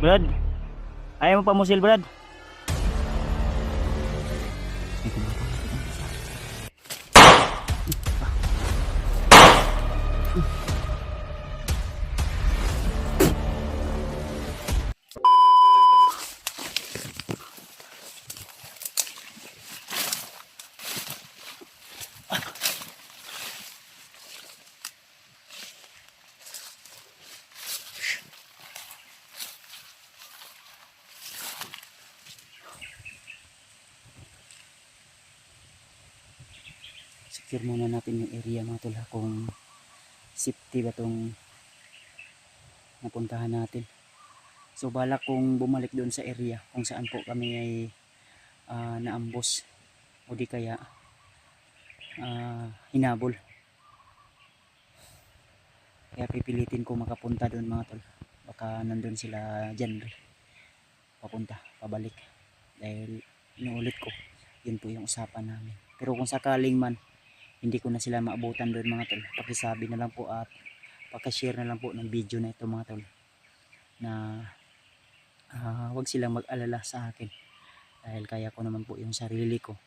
Brad, ayaw mo pamusil, Brad? Secure muna natin yung area mga tol, kung safety ba tong napuntahan natin. So balak kong bumalik doon sa area kung saan po kami ay naambos o di kaya hinabol. Kaya pipilitin ko makapunta doon mga tol. Baka nandun sila dyan, papunta, pabalik. Dahil inuulit ko, yun po yung usapan namin. Pero kung sakaling man hindi ko na sila maabutan doon mga tol, pakisabi na lang po at pakishare na lang po ng video na ito mga tol, na wag silang mag-alala sa akin dahil kaya ko naman po yung sarili ko.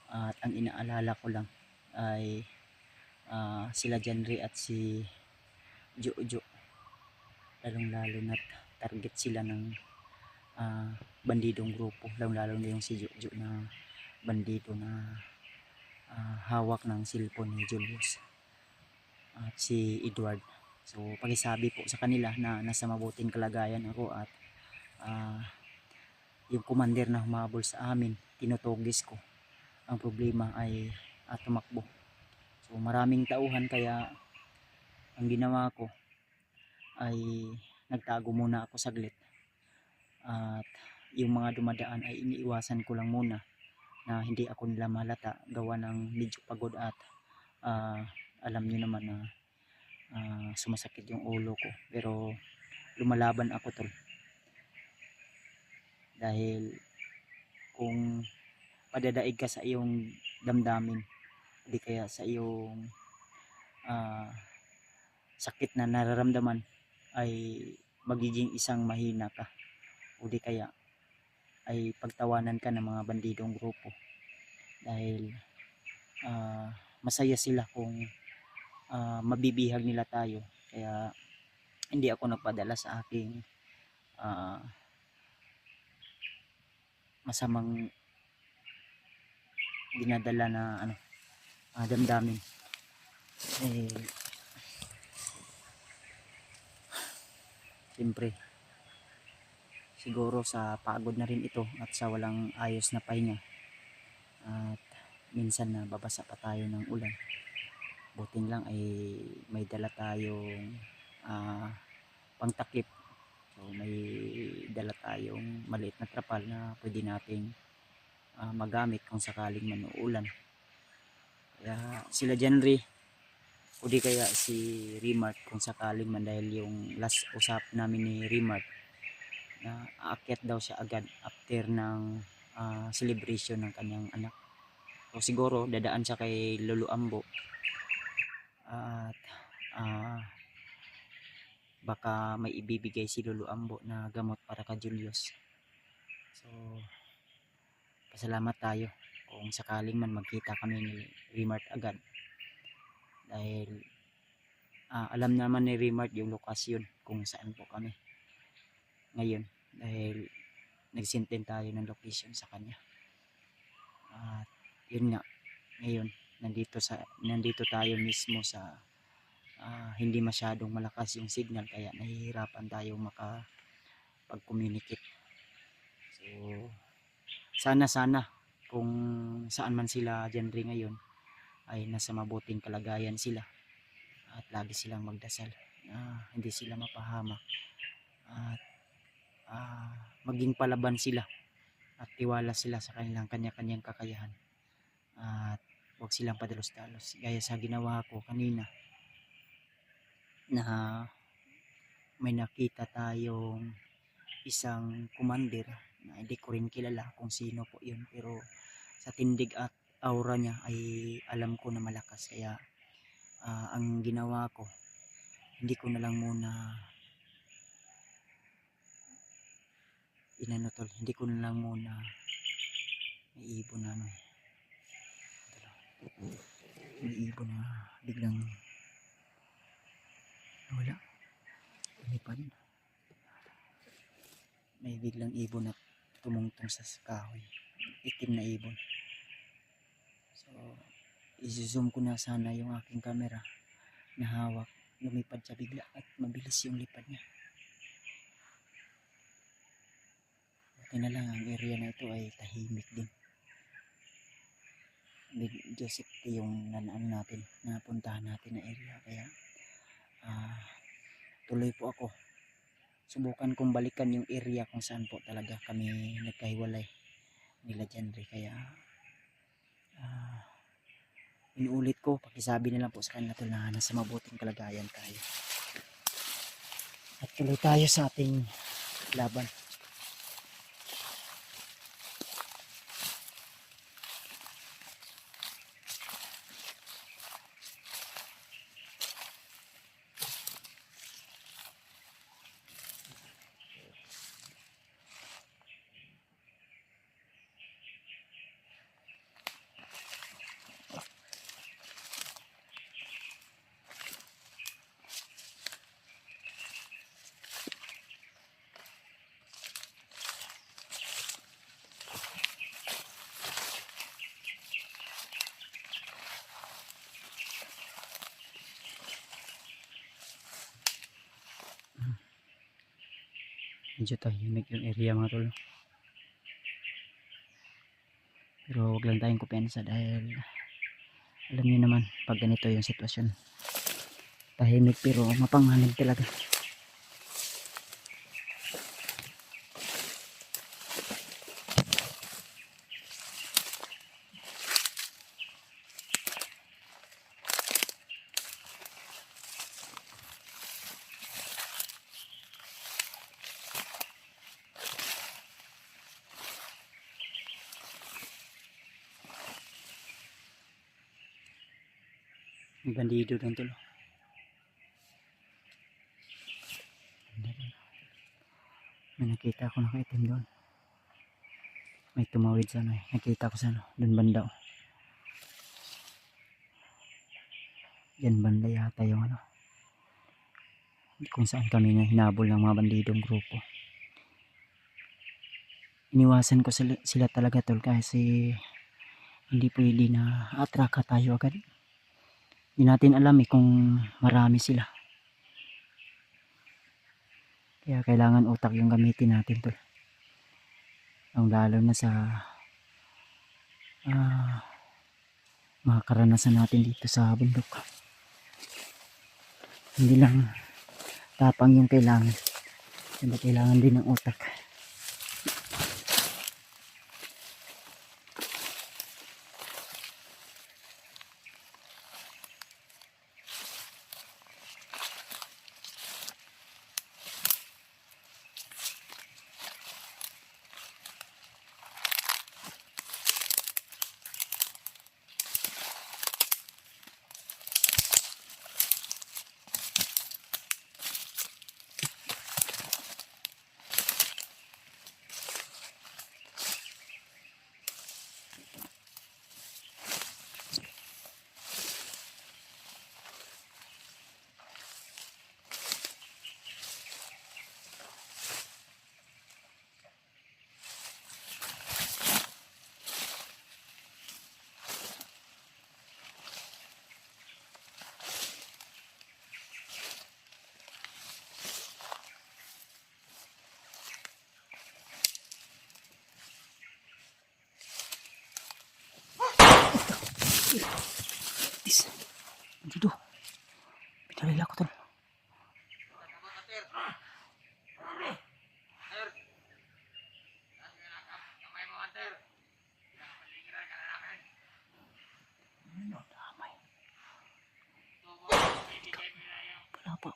At ang inaalala ko lang ay sila Janry at si Jojo, lalong lalo na target sila ng bandidong grupo, lalong lalo na yung si Jojo na bandido na hawak ng cellphone ni Julius at si Edward. So pakisabi po sa kanila na nasa mabuting kalagayan ako at yung commander na humabol sa amin, tinutugis ko. Ang problema ay tumakbo. So maraming tauhan, kaya ang ginawa ko ay nagtago muna ako saglit. At yung mga dumadaan ay iniiwasan ko lang muna na hindi ako nila malata, gawa ng medyo pagod at alam niyo naman na sumasakit yung ulo ko. Pero lumalaban ako tol, dahil kung padadaig ka sa iyong damdamin, di kaya sa iyong sakit na nararamdaman, ay magiging isang mahina ka o di kaya ay pagtawanan ka ng mga bandidong grupo. Dahil masaya sila kung mabibihag nila tayo. Kaya hindi ako nagpadala sa aking masamang dinadala na damdamin. Siyempre siguro sa pagod na rin ito at sa walang ayos na pahinga, at minsan na babasa pa tayo ng ulan. Buting lang ay may dala tayong pangtakip. So may dala tayong maliit na trapal na pwede nating magamit kung sakaling manuulan. Kaya sila Janry o di kaya si Remark kung sakaling man, dahil yung last usap namin ni Remark na aakyat daw siya agad after ng celebration ng kanyang anak. So siguro dadaan siya kay Lolo Ambo at baka may ibibigay si Lolo Ambo na gamot para kay Julius. So pasalamat tayo kung sakaling man magkita kami ni Remark agad, dahil alam naman ni Remark yung lokasyon kung saan po kami ngayon, dahil nag-send din tayo ng location sa kanya. At yun nga, ngayon nandito tayo mismo sa hindi masyadong malakas yung signal, kaya nahihirapan tayo makapag-communicate. So sana kung saan man sila Janry ngayon ay nasa mabuting kalagayan sila, at lagi silang magdasal hindi sila mapahamak, at maging palaban sila at tiwala sila sa kanya-kanyang kakayahan, at huwag silang padalos-dalos gaya sa ginawa ko kanina, na may nakita tayong isang commander na hindi ko rin kilala kung sino po yun, pero sa tindig at aura niya ay alam ko na malakas. Kaya ang ginawa ko, hindi ko na lang muna inano tol, hindi ko na lang muna may ibon na ano eh. May ibon na biglang wala, lumipad. May biglang ibon na tumungtong sa kahoy, itim na ibon. So i-zoom ko na sana yung aking camera na hawak, lumipad siya bigla at mabilis yung lipad niya. Buti na lang ang area na ito ay tahimik din. Medyo safety yung nanaan natin, napuntahan natin na area, kaya tuloy po ako. Subukan kong balikan yung area kung saan po talaga kami nagkahiwalay nila Janry, kaya inuulit ko, pakisabi na lang po sa kanila tol na nasa mabuting kalagayan tayo at tuloy tayo sa ating laban. Medyo tahimik yung area mga tol, pero wag lang tayong kumpiyansa dahil alam niyo naman pag ganito yung sitwasyon, tahimik pero mapanganib talaga. May bandido doon tol. May nakita ako nakaitim doon. May tumawid sa ano eh. Nakita ko sa ano, doon banda. Yan banda yata yung ano, kung saan kami na hinabol ng mga bandidong grupo. Iniwasan ko sila talaga tol, kasi hindi pwede na atraka tayo agad. Hindi natin alam eh kung marami sila. Kaya kailangan utak yung gamitin natin tol. Ang lalo na sa mga karanasan natin dito sa bundok. Hindi lang tapang yung kailangan, hindi kailangan din ng utak. Dito pinalila ko tol. Wala pa.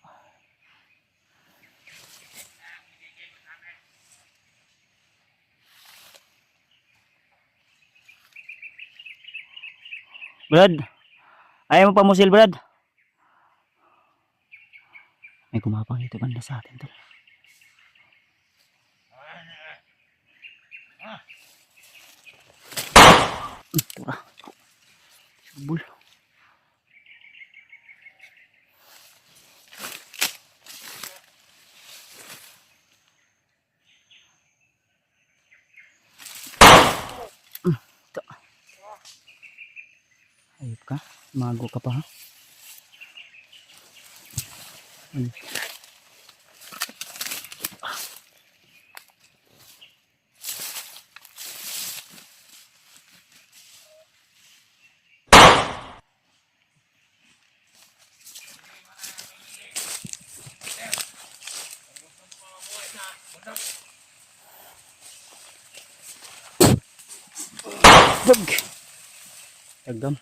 Brad, ayaw mo pa musil Brad? May gumapang dito banda sa atin tol. habol. Ito. Ayop ka. Mago ka pa ha. Dag. Dagam.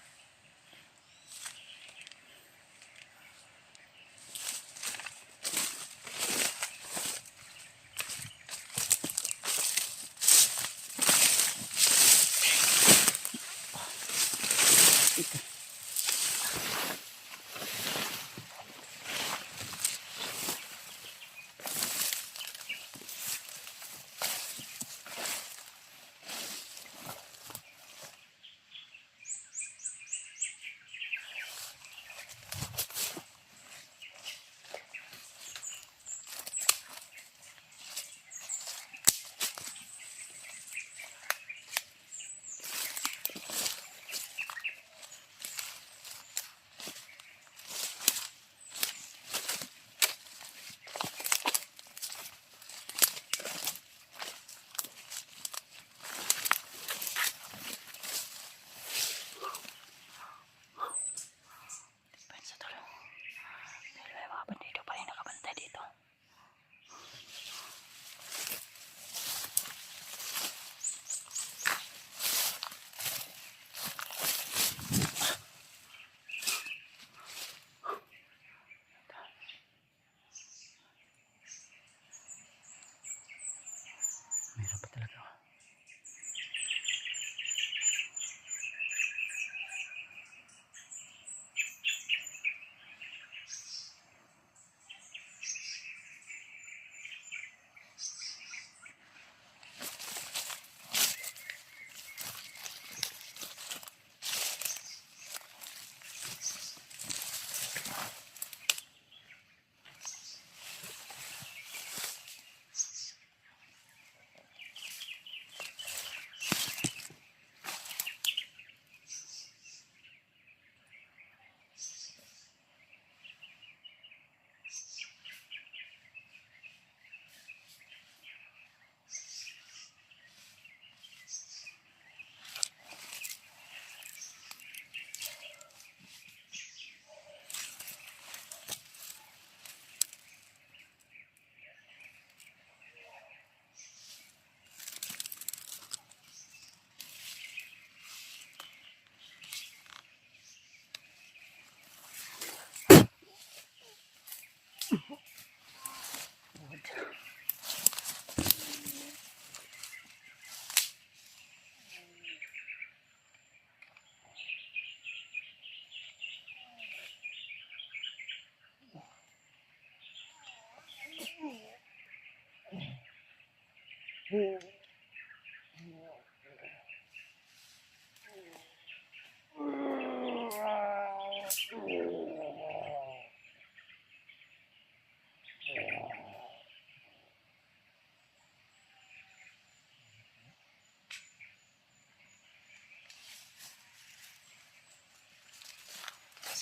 Meron pa talaga.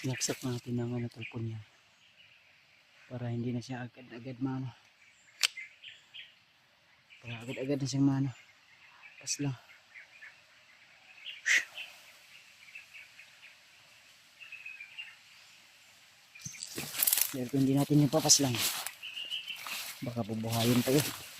Sinaksak natin ang talpon niya para hindi na siya agad-agad mano. Para agad-agad na siyang mano. Pas lang. Pero hindi natin yung papas lang. Baka bubuhayin pa yun.